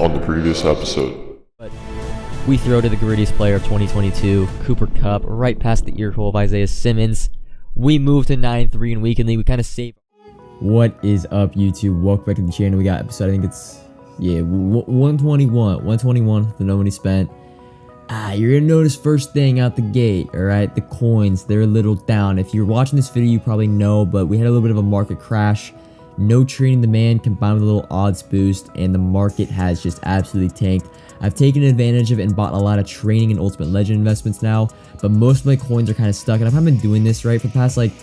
on the previous episode. But we throw to the grittiest player of 2022, Cooper Kupp, right past the ear hole of Isaiah Simmons. We moved to 9-3 in weekend league. We kind of saved. What is up, YouTube? Welcome back to the channel. We got episode, I think it's 121, the no money spent. You're gonna notice first thing out the gate, all right, the coins, they're a little down. If you're watching this video, you probably know, but we had a little bit of a market crash. No trading demand combined with a little odds boost, and the market has just absolutely tanked. I've taken advantage of it and bought a lot of training and ultimate legend investments now, but most of my coins are kind of stuck, and I've been doing this right for the past, like,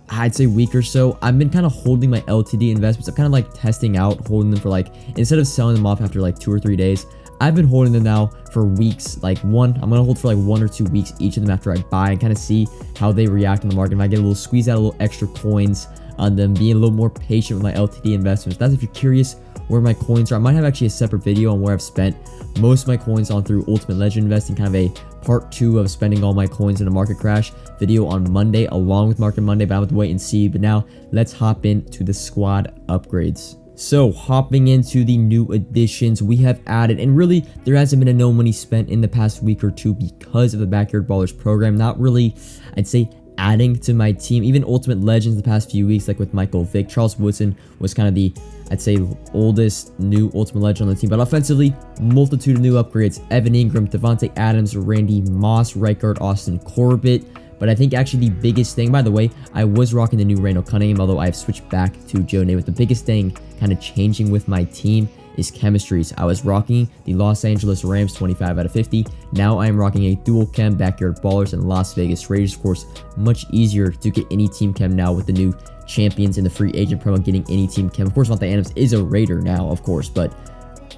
I'd say week or so. I've been kind of holding my LTD investments. I'm kind of like testing out, holding them for like, instead of selling them off after like 2 or 3 days, I've been holding them now for weeks. Like I'm gonna hold for like 1 or 2 weeks each of them after I buy and kind of see how they react in the market. If I get a little squeeze out a little extra coins on them, being a little more patient with my LTD investments. That's if you're curious where my coins are. I might have actually a separate video on where I've spent most of my coins on through ultimate legend investing, kind of a part 2 of spending all my coins in a market crash video on Monday along with Market Monday, but I'm going to wait and see. But now let's hop into the squad upgrades. So hopping into the new additions, we have added, and really there hasn't been a no money spent in the past week or two because of the Backyard Ballers program. Not really, I'd say, adding to my team. Even ultimate legends the past few weeks, like with Michael Vick, Charles Woodson was kind of the, I'd say, oldest new ultimate legend on the team. But offensively, multitude of new upgrades: Evan Ingram, Devontae Adams, Randy Moss, Reichard, Austin Corbett. But I think actually the biggest thing, by the way, I was rocking the new Randall Cunningham, although I've switched back to Joe Namath. The biggest thing kind of changing with my team is chemistries. I was rocking the Los Angeles Rams 25 out of 50. Now I am rocking a dual chem Backyard Ballers and Las Vegas Raiders. Of course, much easier to get any team chem now with the new champions in the free agent promo, getting any team chem. Of course, Devontae Adams is a Raider now, of course, but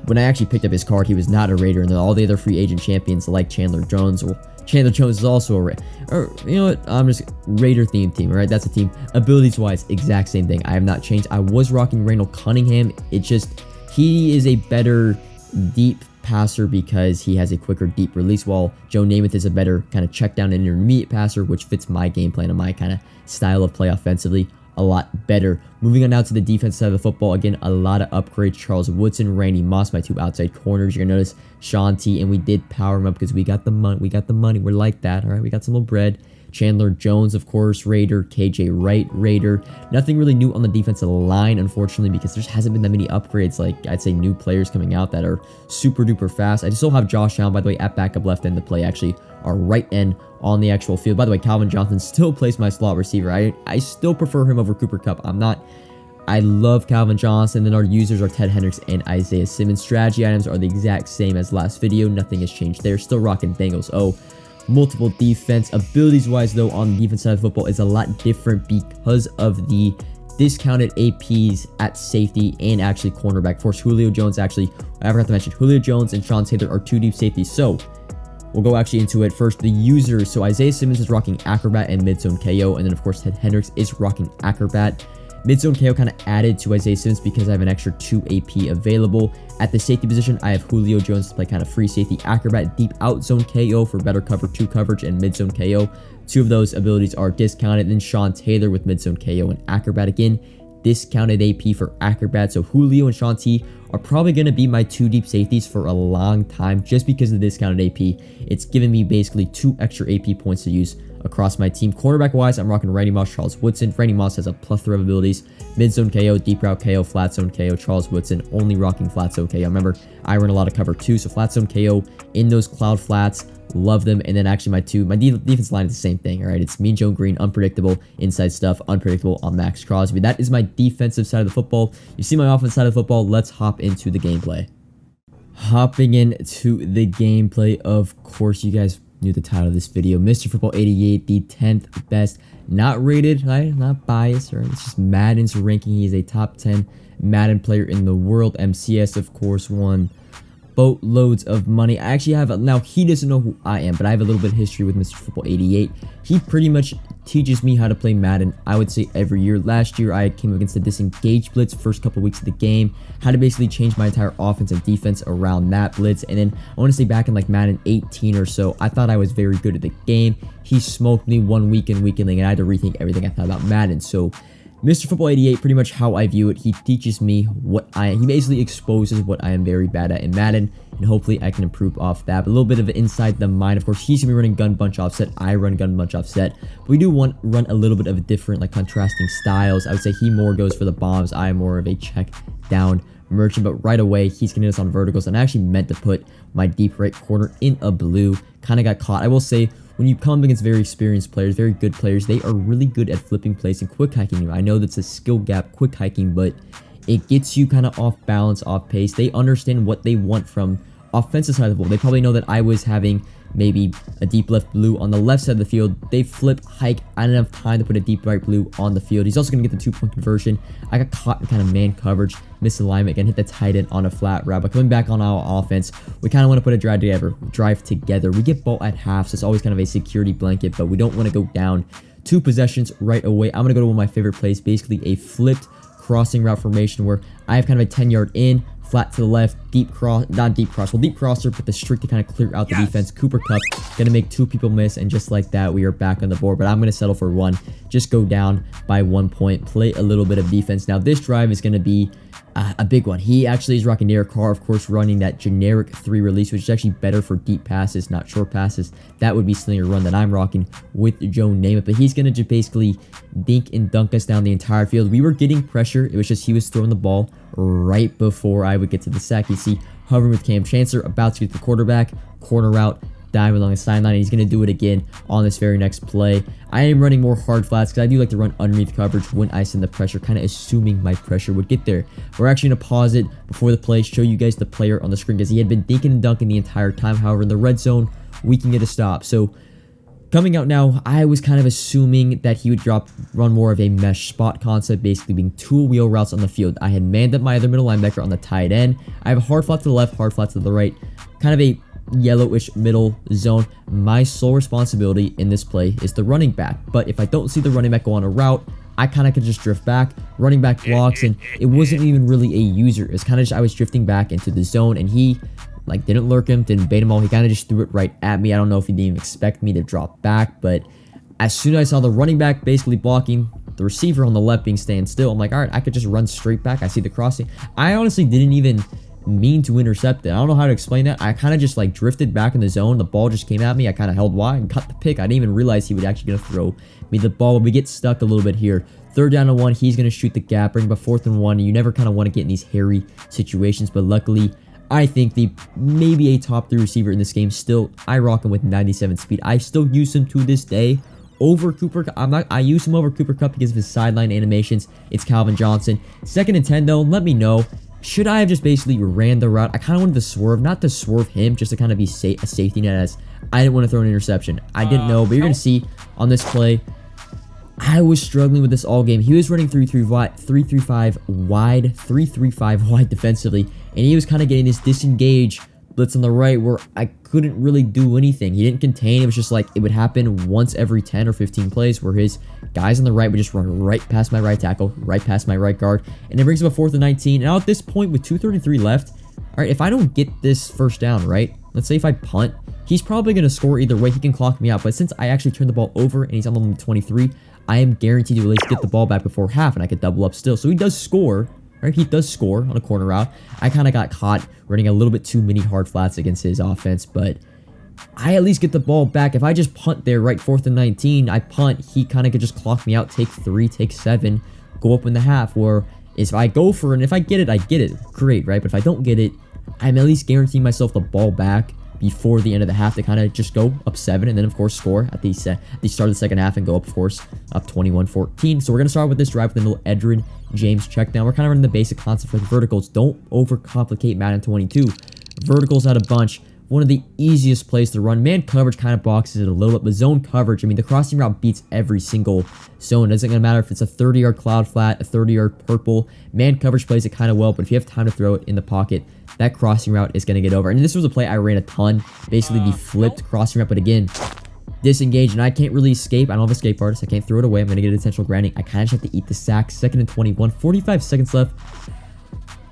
when I actually picked up his card, he was not a Raider, and then all the other free agent champions like Chandler Jones, well, Chandler Jones is also a Raider. Or, you know what, I'm just Raider themed team, all right? That's a team. Abilities wise, exact same thing. I have not changed. I was rocking Randall Cunningham. It just, he is a better deep passer because he has a quicker deep release, while Joe Namath is a better kind of check down and intermediate passer, which fits my game plan and my kind of style of play offensively a lot better. Moving on now to the defense side of the football. Again, a lot of upgrades: Charles Woodson, Randy Moss, my 2 outside corners. You're gonna notice Sean T, and we did power him up because we got the money. We're like that, all right? We got some little bread. Chandler Jones, of course, Raider. KJ Wright, Raider. Nothing really new on the defensive line, unfortunately, because there hasn't been that many upgrades, like I'd say new players coming out that are super duper fast. I still have Josh Allen, by the way, at backup left end to play actually our right end on the actual field. By the way, Calvin Johnson still plays my slot receiver. I still prefer him over Cooper Kupp. I love Calvin Johnson. Then our users are Ted Hendricks and Isaiah Simmons. Strategy items are the exact same as last video. Nothing has changed there. Still rocking Bengals. Multiple defense. Abilities wise though, on the defense side of football is a lot different because of the discounted APs at safety and actually cornerback. Of course, Julio Jones, actually, I forgot to mention, Julio Jones and Sean Taylor are 2 deep safeties. So we'll go actually into it first. The users. So Isaiah Simmons is rocking Acrobat and Midzone KO, and then of course Ted Hendricks is rocking Acrobat. Midzone KO kind of added to Isaiah Simmons because I have an extra 2 AP available. At the safety position, I have Julio Jones to play kind of free safety. Acrobat, deep out zone KO for better cover 2 coverage, and Midzone KO. 2 of those abilities are discounted. Then Sean Taylor with Midzone KO and Acrobat again. Discounted AP for Acrobat. So Julio and Sean T are probably going to be my 2 deep safeties for a long time just because of the discounted AP. It's given me basically 2 extra AP points to use across my team. Cornerback wise, I'm rocking Randy Moss, Charles Woodson. Randy Moss has a plethora of abilities: mid-zone KO, deep route KO, flat zone KO. Charles Woodson only rocking flat zone KO. Remember, I run a lot of cover too, so flat zone KO in those cloud flats, love them. And then actually my defense line is the same thing, all right? It's me, Joe Green, unpredictable inside stuff, unpredictable on Max Crosby. That is my defensive side of the football. You see my offensive side of the football. Let's hop into the gameplay. Hopping into the gameplay, of course, you guys knew the title of this video. Mr. Football 88, the 10th best, not rated, right? Not biased, right? It's just Madden's ranking. He's a top 10 Madden player in the world. MCS, of course, won boatloads of money. I actually have, now he doesn't know who I am, but I have a little bit of history with Mr. Football 88. He pretty much teaches me how to play Madden, I would say, every year. Last year, I came against the disengage blitz first couple weeks of the game, how to basically change my entire offense and defense around that blitz. And then I want to say back in like Madden 18 or so, I thought I was very good at the game. He smoked me 1 week in weekend league, and I had to rethink everything I thought about Madden. So Mr. Football 88, pretty much how I view it. He teaches me he basically exposes what I am very bad at in Madden, and hopefully I can improve off that. But a little bit of inside the mind. Of course, he's gonna be running gun bunch offset. I run gun bunch offset. But we do run a little bit of a different, like, contrasting styles. I would say he more goes for the bombs. I am more of a check down merchant, but right away he's gonna hit us on verticals, and I actually meant to put my deep right corner in a blue. Kind of got caught. I will say, when you come against very experienced players, very good players, they are really good at flipping plays and quick hiking you. I know that's a skill gap, quick hiking, but it gets you kind of off balance, off pace. They understand what they want from offensive side of the ball. They probably know that I was having maybe a deep left blue on the left side of the field. They flip, hike. I didn't have time to put a deep right blue on the field. He's also going to get the 2-point conversion. I got caught in kind of man coverage, misalignment, again, hit the tight end on a flat route. But coming back on our offense, we kind of want to put a drive together. We get ball at half, so it's always kind of a security blanket, but we don't want to go down 2 possessions right away. I'm going to go to one of my favorite plays, basically a flipped crossing route formation where I have kind of a 10-yard in, flat to the left, deep crosser, but the streak to kind of clear out the defense. Cooper Kupp gonna make 2 people miss, and just like that, we are back on the board. But I'm gonna settle for 1, just go down by 1 point, play a little bit of defense. Now this drive is gonna be a big one. He actually is rocking Derek Carr, of course, running that generic 3 release, which is actually better for deep passes, not short passes. That would be slinger run that I'm rocking with Joe Namath, but he's gonna just basically dink and dunk us down the entire field. We were getting pressure. It was just he was throwing the ball right before I would get to the sack. You see, hovering with Cam Chancellor, about to get the quarterback, corner route, dive along the sideline, and he's going to do it again on this very next play. I am running more hard flats because I do like to run underneath coverage when I send the pressure, kind of assuming my pressure would get there. We're actually going to pause it before the play, show you guys the player on the screen because he had been dinking and dunking the entire time. However, in the red zone, we can get a stop. So coming out now, I was kind of assuming that he would run more of a mesh spot concept, basically being 2 wheel routes on the field. I had manned up my other middle linebacker on the tight end. I have a hard flat to the left, hard flat to the right, kind of a yellowish middle zone. My sole responsibility in this play is the running back, but if I don't see the running back go on a route, I kind of could just drift back. Running back blocks, and it wasn't even really a user. It's kind of just I was drifting back into the zone, and he didn't lurk him, didn't bait him all. He kind of just threw it right at me. I don't know if he didn't even expect me to drop back, but as soon as I saw the running back basically blocking the receiver on the left being stand still, I'm like, all right, I could just run straight back. I see the crossing. I honestly didn't even mean to intercept it. I don't know how to explain that. I kind of just drifted back in the zone. The ball just came at me. I kind of held wide and cut the pick. I didn't even realize he would actually gonna throw me the ball. But we get stuck a little bit here. 3rd down and 1. He's gonna shoot the gap, bring up 4th and 1. You never kind of want to get in these hairy situations, but luckily, I think maybe a top 3 receiver in this game. Still, I rock him with 97 speed. I still use him to this day over Cooper. I use him over Cooper Kupp because of his sideline animations. It's Calvin Johnson. 2nd and 10 though. Let me know. Should I have just basically ran the route? I kind of wanted to swerve, not to swerve him, just to kind of be a safety net, as I didn't want to throw an interception. I didn't know, but you're going to see on this play, I was struggling with this all game. He was running 3-3-5 wide defensively, and he was kind of getting this disengage blitz on the right where I couldn't really do anything. He didn't contain. It was just it would happen once every 10 or 15 plays where his guys on the right would just run right past my right tackle, right past my right guard, and it brings up a 4th and 19. Now at this point with 2:33 left, all right, if I don't get this first down, right, let's say if I punt, he's probably going to score either way. He can clock me out, but since I actually turned the ball over and he's on the 23, I am guaranteed to at least get the ball back before half, and I could double up still. So he does score. Right, he does score on a corner route. I kind of got caught running a little bit too many hard flats against his offense, but I at least get the ball back. If I just punt there, right, 4th and 19, I punt, he kind of could just clock me out, take 3, take 7, go up in the half, or if I go for it, and if I get it, great, right? But if I don't get it, I'm at least guaranteeing myself the ball back before the end of the half to kind of just go up 7 and then of course score at the start of the 2nd half and go up, of course, up 21-14. So we're going to start with this drive with a little Edgerrin James check down. We're kind of running the basic concept for the verticals. Don't overcomplicate Madden 22. Verticals out a bunch. One of the easiest plays to run. Man coverage kind of boxes it a little bit, but zone coverage, I mean, the crossing route beats every single zone. It doesn't matter if it's a 30-yard cloud flat, a 30-yard purple. Man coverage plays it kind of well, but if you have time to throw it in the pocket, that crossing route is going to get over. And this was a play I ran a ton, basically the flipped crossing route, but again, disengaged, and I can't really escape. I don't have escape artist. I can't throw it away. I'm going to get intentional grounding. I kind of just have to eat the sack. 2nd and 21, 45 seconds left.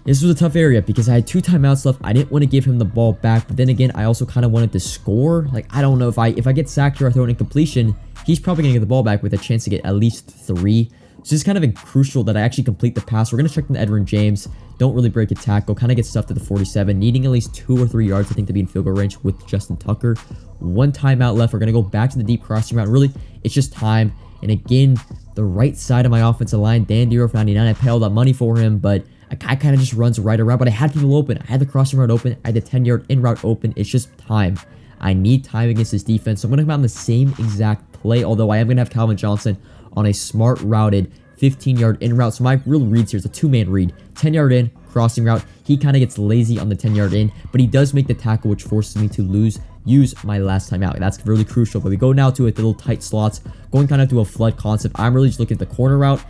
This was a tough area because I had 2 timeouts left. I didn't want to give him the ball back, but then again, I also kind of wanted to score. I don't know if I get sacked or I throw an incompletion, he's probably going to get the ball back with a chance to get at least 3. So it's kind of crucial that I actually complete the pass. We're going to check the Edwin James. Don't really break a tackle. Kind of get stuffed at the 47. Needing at least 2 or 3 yards, I think, to be in field goal range with Justin Tucker. 1 timeout left. We're going to go back to the deep crossing route. Really, it's just time. And again, the right side of my offensive line, Dan Dero for 99. I pay all that money for him, but a guy kind of just runs right around. But I had people open. I had the crossing route open. I had the 10-yard in route open. It's just time. I need time against this defense. So I'm going to come out in the same exact play, although I am going to have Calvin Johnson on a smart routed 15-yard in route. So my real reads here is a 2-man read. 10-yard in, crossing route. He kind of gets lazy on the 10-yard in, but he does make the tackle, which forces me to use my last time out. That's really crucial. But we go now to the little tight slots, going kind of to a flood concept. I'm really just looking at the corner route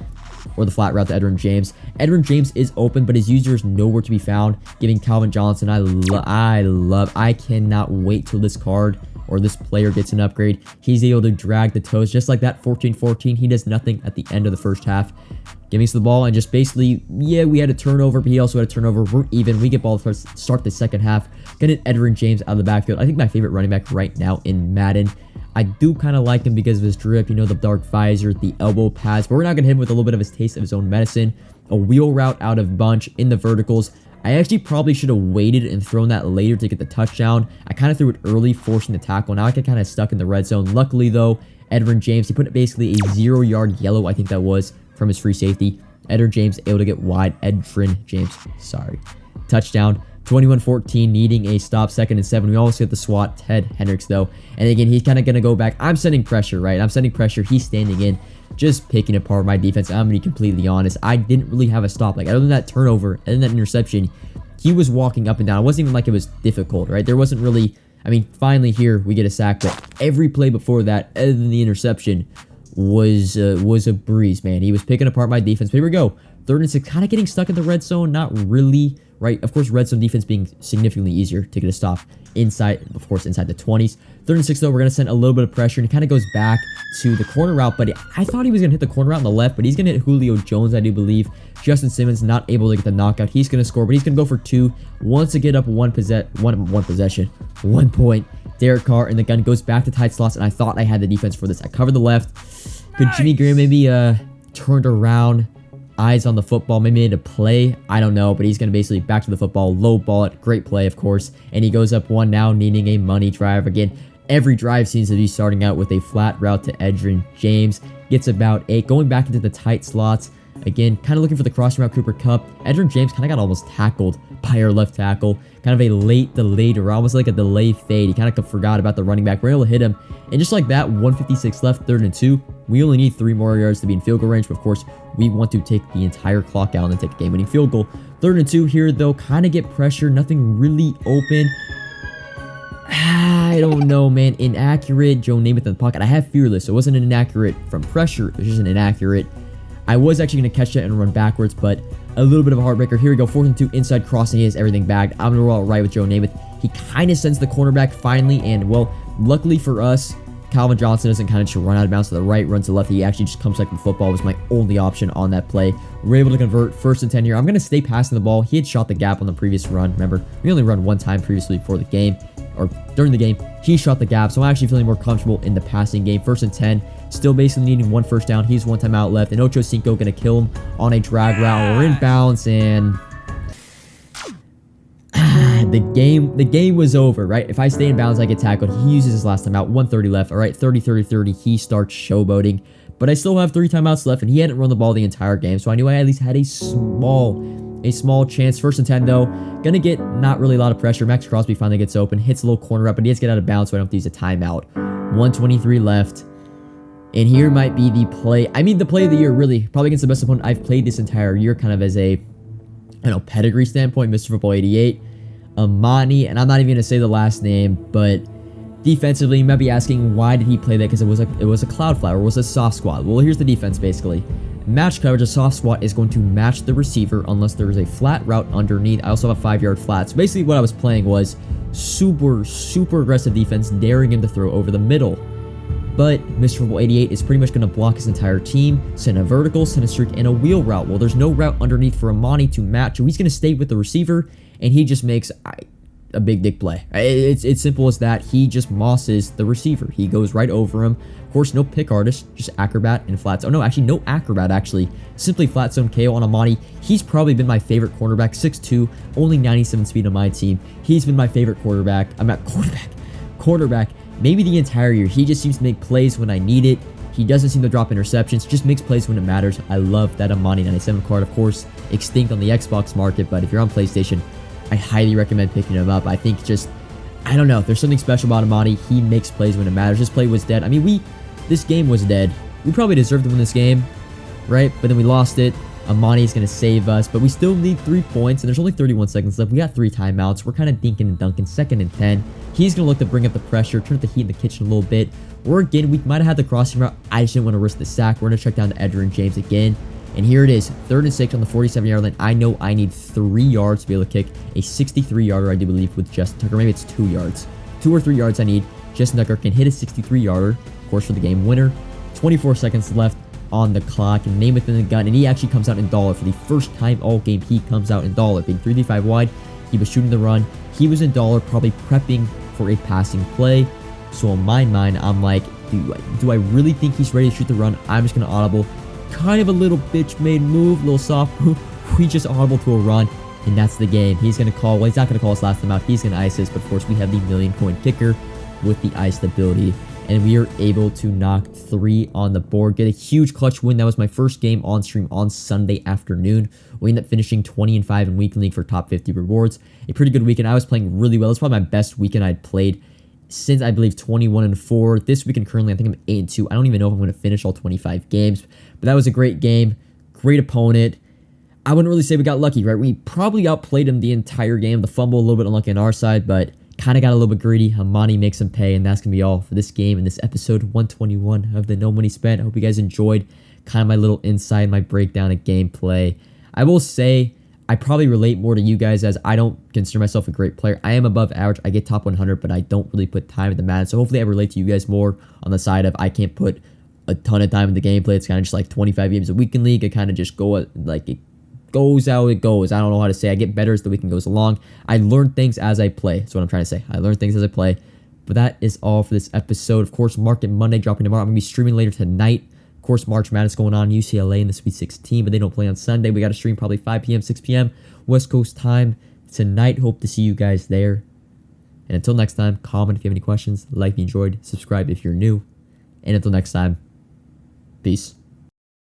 or the flat route to Edwin James. Edwin James is open, but his user is nowhere to be found, giving Calvin Johnson. I cannot wait till this card or this player gets an upgrade. He's able to drag the toes just like that. 14-14. He does nothing at the end of the first half. Give me the ball and just basically, yeah, we had a turnover, but he also had a turnover. We're even. We get ball to start the second half. Get an Edwin James out of the backfield. I think my favorite running back right now in Madden. I do kind of like him because of his drip, you know, the dark visor, the elbow pads, but we're not going to hit him with a little bit of his taste of his own medicine. A wheel route out of bunch in the verticals. I actually probably should have waited and thrown that later to get the touchdown. I kind of threw it early, forcing the tackle. Now I get kind of stuck in the red zone. Luckily, though, Edwin James, he put basically a 0-yard yellow, I think that was, from his free safety. Edwin James able to get wide. Touchdown. 21-14, needing a stop, 2nd and 7. We almost get the SWAT, Ted Hendricks, though. And again, he's kind of going to go back. I'm sending pressure, right? I'm sending pressure. He's standing in, just picking apart my defense. I'm going to be completely honest. I didn't really have a stop. Like, other than that turnover, other than that interception, he was walking up and down. It wasn't even like it was difficult, right? There wasn't really, I mean, finally here, we get a sack, but every play before that, other than the interception, was a breeze, man. He was picking apart my defense. But here we go. 3rd and 6, kind of getting stuck in the red zone. Not really, right? Of course, red zone defense being significantly easier to get a stop inside, of course, inside the 20s. 3rd and 6, though, we're going to send a little bit of pressure, and he kind of goes back to the corner route, but I thought he was going to hit the corner route on the left, but he's going to hit Julio Jones, I do believe. Justin Simmons not able to get the knockout. He's going to score, but he's going to go for 2. Wants to get up one point. Derek Carr, and the gun goes back to tight slots, and I thought I had the defense for this. I covered the left. Could Jimmy Graham maybe turned around, eyes on the football, maybe made a play? I don't know, but he's going to basically back to the football, low ball it. Great play, of course, and he goes up 1 now, needing a money drive. Again, every drive seems to be starting out with a flat route to Edwin James. Gets about 8, going back into the tight slots. Again, kind of looking for the crossing route, Cooper Kupp. Edwin James kind of got almost tackled by our left tackle. Kind of a late delayed, or almost like a delay fade. He kind of forgot about the running back. We're able to hit him. And just like that, 156 left, 3rd and 2. We only need 3 more yards to be in field goal range. But of course, we want to take the entire clock out and then take a game-winning field goal. 3rd and 2 here, though. Kind of get pressure. Nothing really open. I don't know, man. Inaccurate. Joe Namath in the pocket. I have Fearless. So it wasn't an inaccurate from pressure. It was just an inaccurate. I was actually going to catch that and run backwards, but a little bit of a heartbreaker. Here we go, 4th and 2, inside crossing. He has everything bagged. I'm going to roll out right with Joe Namath. He kind of sends the cornerback finally, and, well, luckily for us, Calvin Johnson doesn't kind of just run out of bounds to the right, runs to the left. He actually just comes back with the football. Was my only option on that play. We're able to convert 1st and 10 here. I'm going to stay passing the ball. He had shot the gap on the previous run. Remember, we only run 1 time previously before the game, or during the game. He shot the gap, so I'm actually feeling more comfortable in the passing game. 1st and 10. Still basically needing 1 first down. He's 1 time out left. And Ocho Cinco going to kill him on a drag route. We're in bounds, and the game was over, right? If I stay in bounds, I get tackled. He uses his last time out. 1:30 left. All right, 30-30-30. He starts showboating. But I still have 3 timeouts left, and he hadn't run the ball the entire game, so I knew I at least had a small chance. 1st and 10, though. Gonna get not really a lot of pressure. Max Crosby finally gets open. Hits a little corner up, but he has to get out of bounds, so I don't have to use a timeout. 1:23 left. And here might be the play. I mean, the play of the year, really. Probably against the best opponent I've played this entire year, kind of as a, pedigree standpoint. Mr. Football 88. Amani, and I'm not even going to say the last name, but defensively, you might be asking, why did he play that? Because it was a cloud flat, or it was a soft squat. Well, here's the defense, basically. Match coverage, a soft squat is going to match the receiver unless there is a flat route underneath. I also have a 5-yard flat. So basically what I was playing was super aggressive defense, daring him to throw over the middle. But Mr. Football 88 is pretty much going to block his entire team, send a vertical, send a streak, and a wheel route. Well, there's no route underneath for Amani to match, so he's going to stay with the receiver, and he just makes, a big dick play. It's simple as that. He just mosses the receiver. He goes right over him. Of course, no pick artist, just acrobat and flat zone. Oh, no, actually, no acrobat, actually. Simply flat zone KO on Amani. He's probably been my favorite cornerback. 6'2", only 97 speed on my team. He's been my favorite quarterback. Quarterback. Maybe the entire year. He just seems to make plays when I need it. He doesn't seem to drop interceptions, just makes plays when it matters. I love that Amani 97 card. Of course, extinct on the Xbox market, but if you're on PlayStation, I highly recommend picking him up. I think just, I don't know, there's something special about Amani. He makes plays when it matters. This play was dead. I mean, this game was dead. We probably deserved to win this game, right? But then we lost it. Amani is going to save us, but we still need 3 points, and there's only 31 seconds left. We got 3 timeouts. We're kind of dinking and dunking. 2nd and 10. He's going to look to bring up the pressure, turn up the heat in the kitchen a little bit. We might have had the crossing route. I just didn't want to risk the sack. We're going to check down to Edgerrin James again. And here it is, 3rd and 6 on the 47-yard line. I know I need 3 yards to be able to kick a 63-yarder, I do believe, with Justin Tucker. Maybe it's 2 yards. 2 or 3 yards I need. Justin Tucker can hit a 63-yarder, of course, for the game winner. 24 seconds left on the clock, and name within the gun, and he actually comes out in dollar. For the first time all game, he comes out in dollar. Being 3-5 wide, he was shooting the run. He was in dollar, probably prepping for a passing play. So in my mind, I'm like, do I really think he's ready to shoot the run? I'm just going to audible. Kind of a little bitch-made move, little soft move. We just audible to a run, and that's the game. He's going to call, well, he's not going to call us last time out. He's going to ice us, but of course, we have the million-coin kicker with the iced ability, and we are able to knock 3 on the board, get a huge clutch win. That was my first game on stream on Sunday afternoon. We ended up finishing 20-5 in weekend league for top 50 rewards. A pretty good weekend. I was playing really well. It's probably my best weekend I'd played since, I believe, 21-4. This weekend currently, I think I'm 8-2. I don't even know if I'm going to finish all 25 games, but that was a great game. Great opponent. I wouldn't really say we got lucky, right? We probably outplayed him the entire game. The fumble a little bit unlucky on our side, but kind of got a little bit greedy. Amani makes him pay, and that's going to be all for this game in this episode 121 of the No Money Spent. I hope you guys enjoyed kind of my little insight, my breakdown of gameplay. I will say I probably relate more to you guys, as I don't consider myself a great player. I am above average. I get top 100, but I don't really put time in the Madden. So hopefully I relate to you guys more on the side of I can't put a ton of time in the gameplay. It's kind of just like 25 games a weekend league. It kind of just it goes how it goes. I don't know how to say. I get better as the weekend goes along. I learn things as I play. That's what I'm trying to say. I learn things as I play. But that is all for this episode. Of course, Market Monday dropping tomorrow. I'm going to be streaming later tonight. Of course, March Madness going on. UCLA in the Sweet 16, but they don't play on Sunday. We got to stream probably 5 p.m., 6 p.m. West Coast time tonight. Hope to see you guys there. And until next time, comment if you have any questions. Like if you enjoyed. Subscribe if you're new. And until next time, peace.